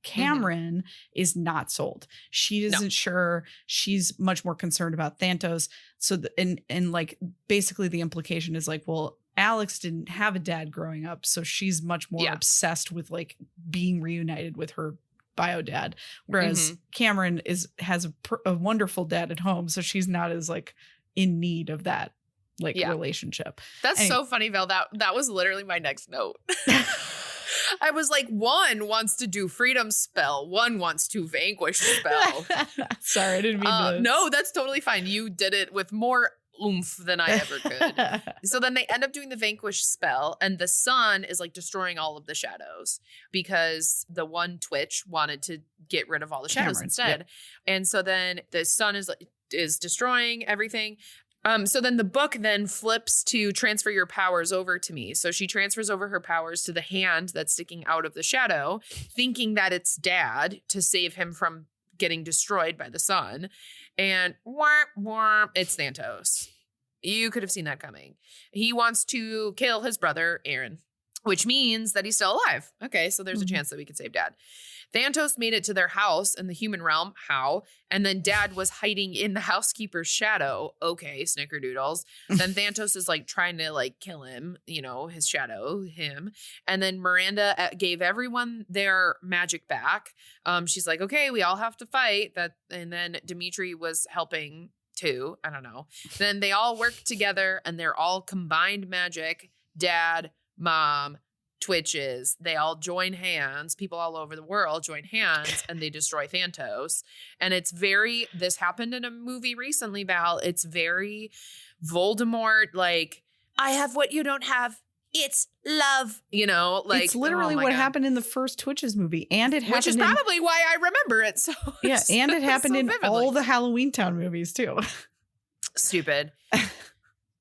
Camryn is not sold. She isn't sure. She's much more concerned about Thantos. So, and like basically the implication is like, well, Alex didn't have a dad growing up, so she's much more obsessed with like being reunited with her bio dad, whereas Camryn has a wonderful dad at home, so she's not as like in need of that like relationship. That's so funny, Val. That was literally my next note. I was like, one wants to do freedom spell, one wants to vanquish spell. Sorry, I didn't mean to. No, that's totally fine. You did it with more oomph than I ever could. So then they end up doing the vanquish spell, and the sun is like destroying all of the shadows because the one Twitch wanted to get rid of all the shadows instead. And so then the sun is destroying everything. So then the book then flips to transfer your powers over to me. So she transfers over her powers to the hand that's sticking out of the shadow, thinking that it's Dad to save him from getting destroyed by the sun. And it's Thantos. You could have seen that coming. He wants to kill his brother, Aaron, which means that he's still alive. Okay, so there's a chance that we could save Dad. Thantos made it to their house in the human realm. How? And then Dad was hiding in the housekeeper's shadow. Okay, snickerdoodles. Then Thantos is like trying to like kill him, you know, his shadow, him. And then Miranda gave everyone their magic back. She's like, okay, we all have to fight. And then Dimitri was helping too. I don't know. Then they all work together and they're all combined magic. Dad, Mom, Twitches, they all join hands. People all over the world join hands and they destroy Thantos. And this happened in a movie recently, Val. It's very Voldemort, like, I have what you don't have. It's love, you know, like it's literally what happened in the first Twitches movie. And it happened, which is probably why I remember it. So yeah, and it happened in all the Halloween Town movies too. Stupid.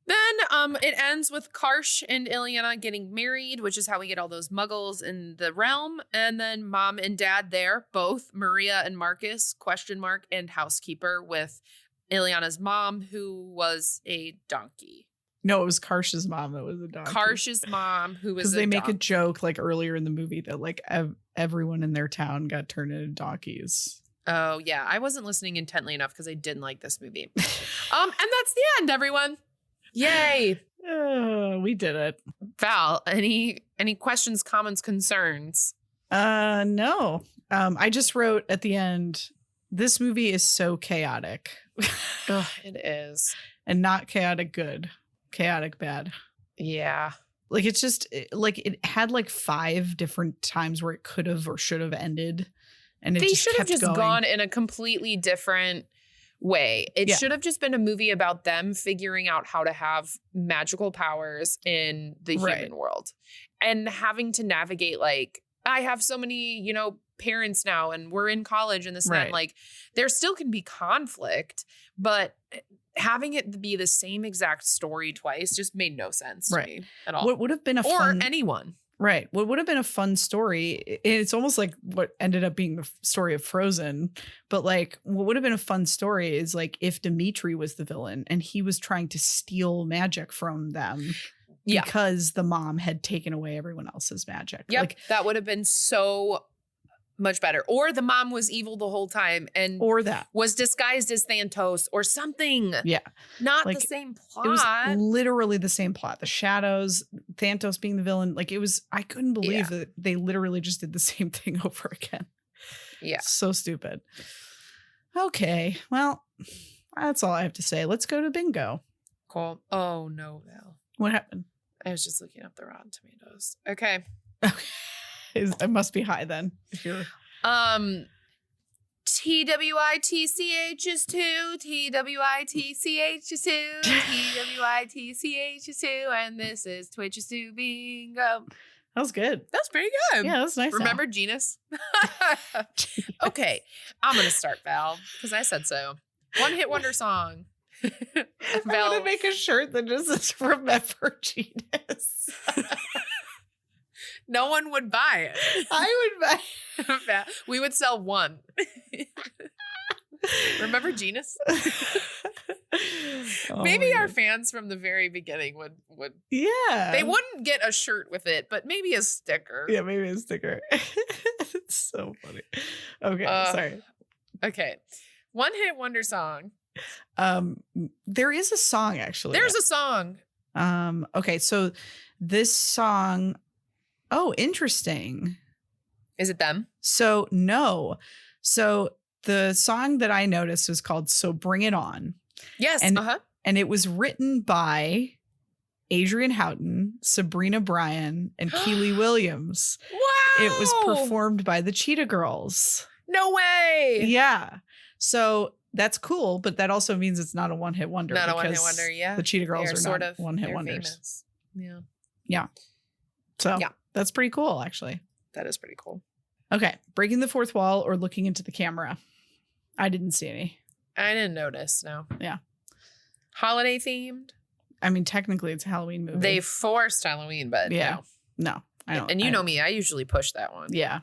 Then it ends with Karsh and Ileana getting married, which is how we get all those muggles in the realm. And then Mom and Dad there, both Maria and Marcus, ? And housekeeper with Ileana's mom, who was a donkey. No, it was Karsh's mom that was a donkey. Karsh's mom, who was a donkey. Because they make a joke like earlier in the movie that like everyone in their town got turned into donkeys. Oh, yeah. I wasn't listening intently enough because I didn't like this movie. And that's the end, everyone. Yay. We did it. Val, any questions, comments, concerns? No. I just wrote at the end, this movie is so chaotic. Ugh, it is. And not chaotic good. Chaotic bad. Yeah. Like it's just like it had like 5 different times where it could have or should have ended. And they should have just gone in a completely different way. It should have just been a movie about them figuring out how to have magical powers in the human world and having to navigate, like, I have so many, you know, parents now and we're in college and this and that. Like, there still can be conflict, but having it be the same exact story twice just made no sense to me at all. What would have been or anyone. Right. What would have been a fun story, it's almost like what ended up being the story of Frozen, but like what would have been a fun story is like if Dimitri was the villain and he was trying to steal magic from them because the mom had taken away everyone else's magic. Yep. Like, that would have been so much better. Or the mom was evil the whole time and was disguised as Thantos or something. Yeah. Not like, the same plot. It was literally the same plot. The shadows, Thantos being the villain. Like it was, I couldn't believe that they literally just did the same thing over again. Yeah. So stupid. Okay. Well, that's all I have to say. Let's go to bingo. Cool. Oh no, Val. What happened? I was just looking up the Rotten Tomatoes. Okay. It must be high then. If you're 2 TWITCH is 2, TWITCH is 2, TWITCH is 2, and this is Twitch is 2 bingo. That was good. That's pretty good. Yeah, that's nice. Remember Genus? Okay, I'm going to start, Val, because I said so. One hit wonder song. I'm going to make a shirt that just says Remember Genus. No one would buy it. I would buy. We would sell one. Remember Genus? Maybe our fans from the very beginning would. Yeah. They wouldn't get a shirt with it, but maybe a sticker. Yeah, maybe a sticker. It's so funny. Okay, sorry. Okay. One hit wonder song. There is a song actually. There's a song. Okay, so this song. Oh, interesting. Is it them? So no. So the song that I noticed was called So Bring It On. Yes. And it was written by Adrian Houghton, Sabrina Bryan, and Keely Williams. Wow. It was performed by the Cheetah Girls. No way. Yeah. So that's cool, but that also means it's not a one-hit wonder. Not a one-hit wonder, yeah. The Cheetah Girls are sort not of one-hit wonders. Famous. Yeah. Yeah. So yeah. That's pretty cool, actually. That is pretty cool. Okay. Breaking the fourth wall or looking into the camera. I didn't see any. I didn't notice, no. Yeah. Holiday themed? I mean, technically it's a Halloween movie. They forced Halloween, but no. I don't. And you know me, I usually push that one. Yeah.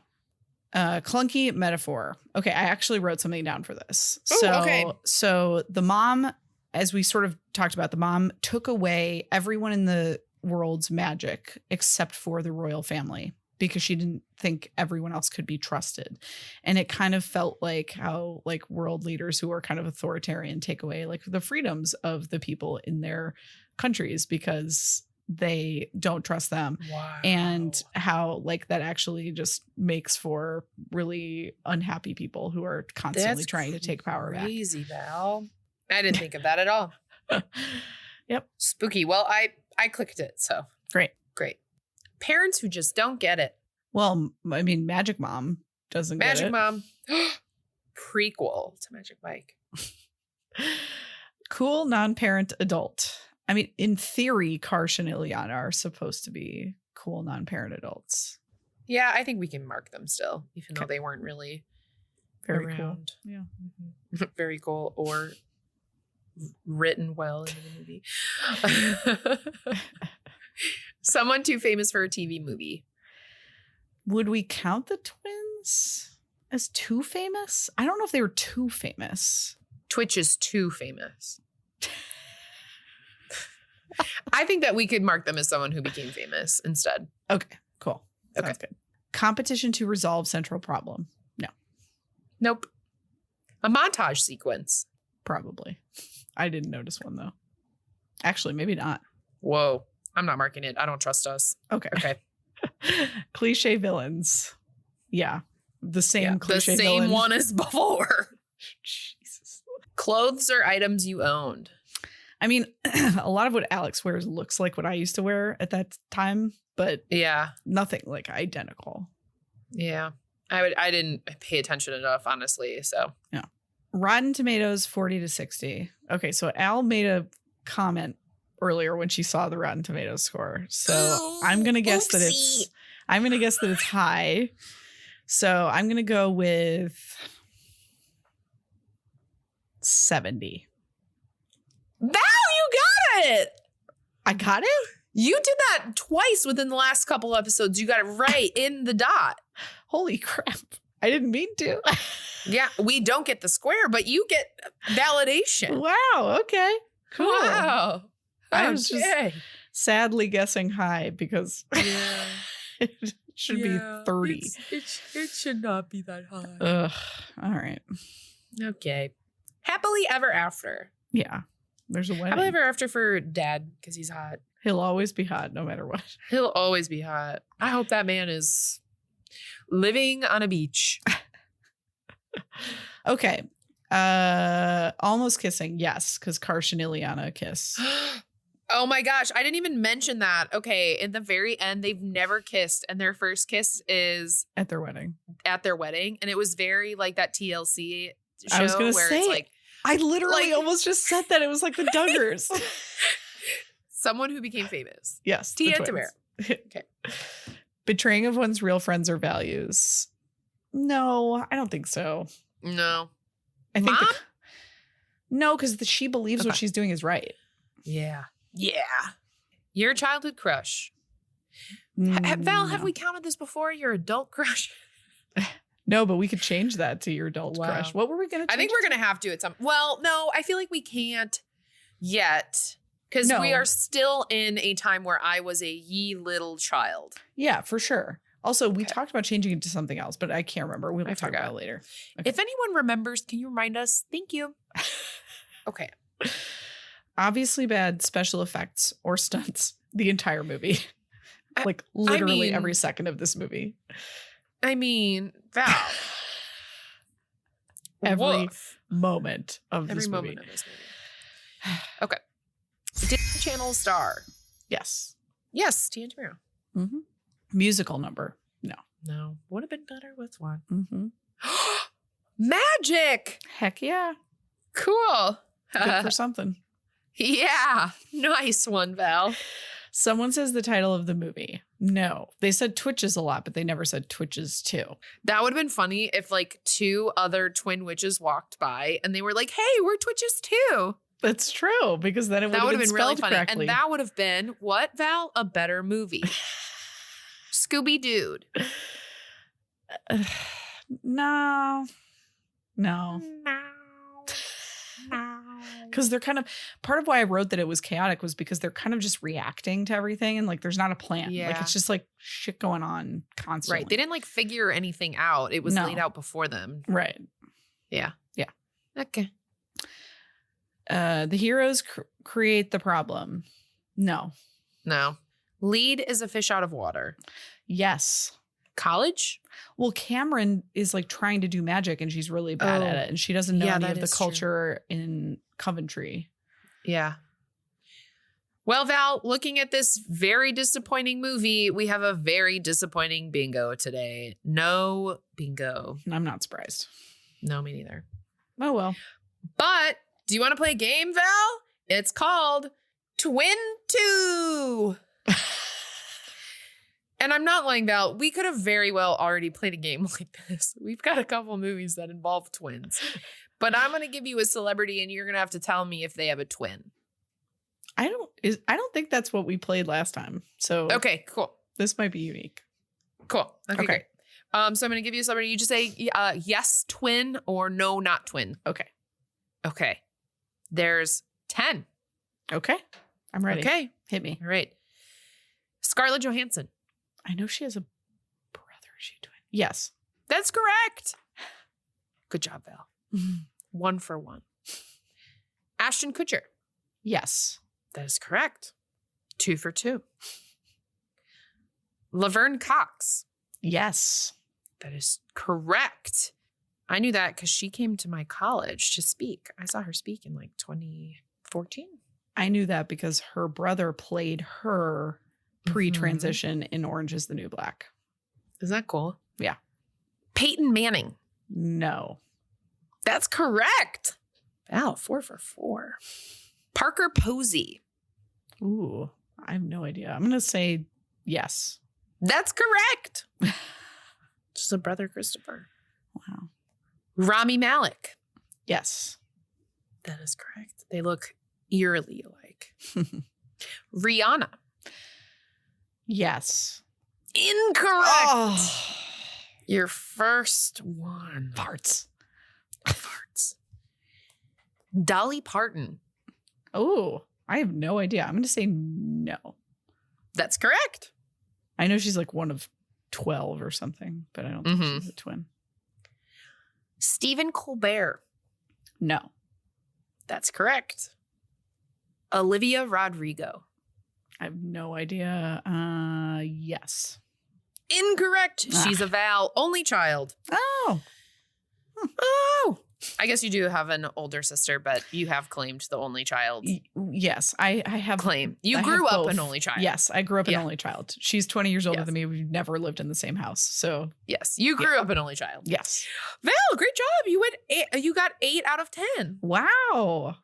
Clunky metaphor. Okay, I actually wrote something down for this. So the mom, as we sort of talked about, the mom took away everyone in the world's magic except for the royal family because she didn't think everyone else could be trusted. And it kind of felt like how like world leaders who are kind of authoritarian take away like the freedoms of the people in their countries because they don't trust them. Wow. And how like that actually just makes for really unhappy people who are constantly trying to take power back. Crazy, Val. I didn't think of that at all. Yep. Spooky. Well, I clicked it, so great. Parents who just don't get it. Well, I mean, Magic Mom doesn't get it. Magic Mom. Prequel to Magic Mike. Cool non-parent adult. I mean, in theory, Karsh and Ileana are supposed to be cool non-parent adults. Yeah, I think we can mark them still, even though they weren't really very around. Cool. Yeah. Mm-hmm. Very cool or written well in the movie. Someone too famous for a TV movie. Would we count the twins as too famous? I don't know if they were too famous. Twitch is too famous. I think that we could mark them as someone who became famous instead. Okay, cool. Okay. Sounds good. Competition to resolve central problem. No. Nope. A montage sequence. Probably. I didn't notice one though. Actually, maybe not. Whoa. I'm not marking it. I don't trust us. Okay. Cliche villains. Yeah. The same cliche the same villain. one as before. Jesus. Clothes or items you owned. I mean, a lot of what Alex wears looks like what I used to wear at that time, but nothing like identical. Yeah. I didn't pay attention enough, honestly. So yeah. Rotten Tomatoes 40 to 60. Okay, so Al made a comment earlier when she saw the Rotten Tomatoes score. So I'm gonna guess that it's high. So I'm gonna go with 70. Val, you got it. I got it? You did that twice within the last couple episodes. You got it right in the dot. Holy crap. I didn't mean to. Yeah, we don't get the square, but you get validation. Wow. Okay. Cool. Wow. I was just sadly guessing high because it should be 30. It should not be that high. Ugh. All right. Okay. Happily ever after. Yeah. There's a wedding. Happily ever after for Dad because he's hot. He'll always be hot no matter what. He'll always be hot. I hope that man is living on a beach. Okay. Almost kissing. Yes, because Karsh and Ileana kiss. Oh my gosh, I didn't even mention that. Okay, in the very end, they've never kissed, and their first kiss is at their wedding. at their wedding, and it was very like that TLC show I was gonna where say, it's like I literally like- almost just said that. It was like the Duggars. someone who became famous. Yes. Tia the and twins. Tamera. Okay. Betraying of one's real friends or values. No, I don't think so. No. I think Mom? no, because she believes what Okay. she's doing is right. Yeah. Yeah. Your childhood crush. Val, have No. we counted this before? Your adult crush? No, but we could change that to your adult Wow. crush. What were we going to I think we're going to have to at some. Well, no, I feel like we can't yet because No. we are still in a time where I was a ye little child. Yeah, for sure. Also, we Okay. talked about changing it to something else, but I can't remember. We'll I talk forgot. about it later. Okay. If anyone remembers, can you remind us? Thank you. Okay. Obviously bad special effects or stunts the entire movie. I- Like literally mean- every second of this movie. I mean, Val. Every Woof. moment of Every this moment movie. of this movie. Okay. Disney Channel star. Yes. Yes, Tia and Tamera. Mm-hmm. Musical number. No. No, would have been better with one. Mm-hmm. Magic. Heck yeah. Cool. Good for something. Yeah. Nice one, Val. Someone says the title of the movie. No. They said Twitches a lot, but they never said Twitches 2. That would have been funny if like two other twin witches walked by and they were like, hey, we're Twitches too. That's true, because then it would That have would been have been really spelled funny. correctly. And that would have been what, Val? A better movie. Scooby Dude. No. No. Because they're kind of part of why I wrote that it was chaotic was because they're kind of just reacting to everything and like there's not a plan. Like Yeah. it's just like shit going on constantly. Right. They didn't like figure anything out. It was No. laid out before them. Right. Yeah. Yeah. Okay. The heroes create the problem. No. No. Lead is a fish out of water. Yes. College? Well, Camryn is like trying to do magic and she's really bad at Oh. it. And she doesn't know Yeah, any that of the is true. culture in Coventry. Yeah. Well, Val, looking at this very disappointing movie, we have a very disappointing bingo today. No bingo. I'm not surprised. No, me neither. Oh, well. But do you want to play a game, Val? It's called Twin 2. And I'm not lying, Val. We could have very well already played a game like this. We've got a couple movies that involve twins. But I'm going to give you a celebrity and you're going to have to tell me if they have a twin. I don't think that's what we played last time. So Okay, cool. this might be unique. Cool. Okay, Okay. great. So I'm going to give you a celebrity. You just say yes, twin, or no, not twin. Okay. Okay. There's 10. Okay. I'm ready. Okay. Hit me. All right. Scarlett Johansson. I know she has a brother. Is she doing? Yes. That's correct. Good job, Val. 1 for 1. Ashton Kutcher. Yes. That is correct. 2 for 2. Laverne Cox. Yes. That is correct. I knew that because she came to my college to speak. I saw her speak in like 2014. I knew that because her brother played her pre-transition in Orange is the New Black. Is that cool? Yeah. Peyton Manning. No. That's correct. Wow, 4 for 4. Parker Posey. Ooh, I have no idea. I'm going to say yes. That's correct. Just a brother Christopher. Wow. Rami Malek. Yes. That is correct. They look eerily alike. Rihanna. Yes. Incorrect. Oh, Your first one. farts. Farts. Dolly Parton. Oh, I have no idea. I'm going to say no. That's correct. I know she's like one of 12 or something, but I don't think Mhm. she's a twin. Stephen Colbert. No. That's correct. Olivia Rodrigo. I have no idea. Yes. Incorrect. She's a Val only child. Oh, Oh, I guess you do have an older sister, but you have claimed the only child. Yes, I have Claim. You I grew have up both. an only child. Yes, I grew up an Yeah. only child. She's 20 years older Yes. than me. We've never lived in the same house. So Yes, you grew up an only child. yes. Val, great job. You got 8 out of 10. Wow.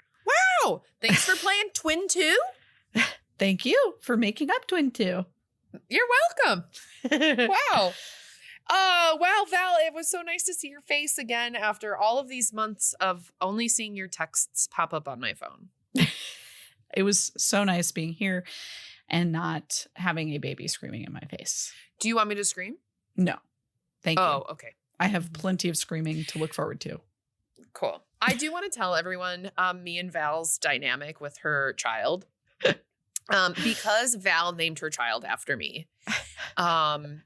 Wow. Thanks for playing Twin 2. Thank you for making up Twin 2. You're welcome. Wow. Wow, Val, it was so nice to see your face again after all of these months of only seeing your texts pop up on my phone. It was so nice being here and not having a baby screaming in my face. Do you want me to scream? No. Thank you. Oh, okay. I have plenty of screaming to look forward to. Cool. I do want to tell everyone me and Val's dynamic with her child. Because Val named her child after me.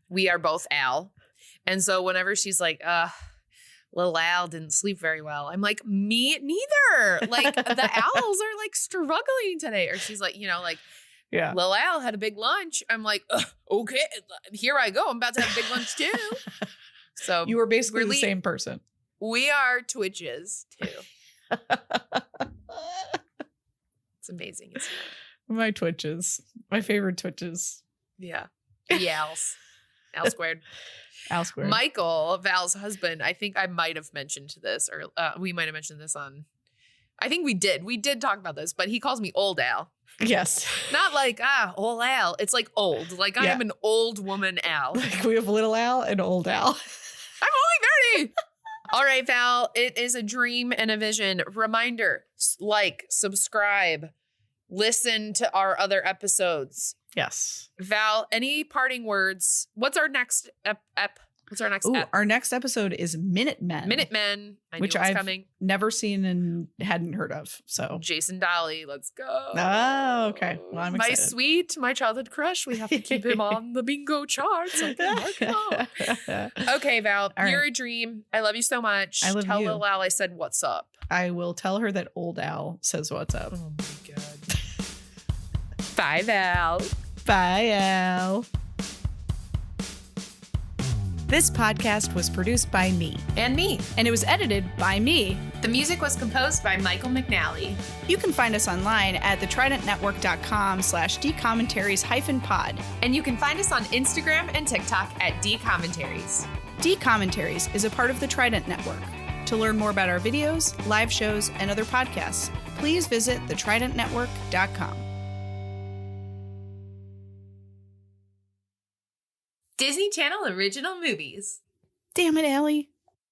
We are both Al. And so whenever she's like, little Al didn't sleep very well, I'm like, me neither. Like the owls are like struggling today. Or she's like, like, Yeah. Lil Al had a big lunch. I'm like, okay, here I go. I'm about to have a big lunch too. So You were basically the really- same person. we are twitches too. It's amazing. Isn't it? My twitches. My favorite twitches. Yeah. The Als. Al squared. Al squared. Michael, Val's husband, I think I might have mentioned this, or we might have mentioned this on, I think we did. We did talk about this, but he calls me old Al. Yes. Not like, old Al. It's like old. Like I Yeah. am an old woman Al. Like we have little Al and old Al. I'm only 30. All right, Val, it is a dream and a vision. Reminder, like, subscribe, listen to our other episodes. Yes. Val, any parting words? What's our next What's our next Ooh, ep? our next episode is Minutemen. Minutemen. I Which knew it was I've coming. never seen and hadn't heard of. So Jason Dolly, let's go. Oh, okay. Well, I'm my excited. my childhood crush. We have to keep him on the bingo chart. So I can mark him off. Okay, Val, All you're right. a dream. I love you so much. I love Tell you. Lil Al I said what's up. I will tell her that old Al says what's up. Oh my god. Bye, Val. Bye, Al. This podcast was produced by me, And me. and it was edited by me. The music was composed by Michael McNally. You can find us online at thetridentnetwork.com/dcommentaries-pod. And you can find us on Instagram and TikTok at dcommentaries. D-Commentaries is a part of the Trident Network. To learn more about our videos, live shows, and other podcasts, please visit thetridentnetwork.com. Disney Channel original movies. Damn it, Allie.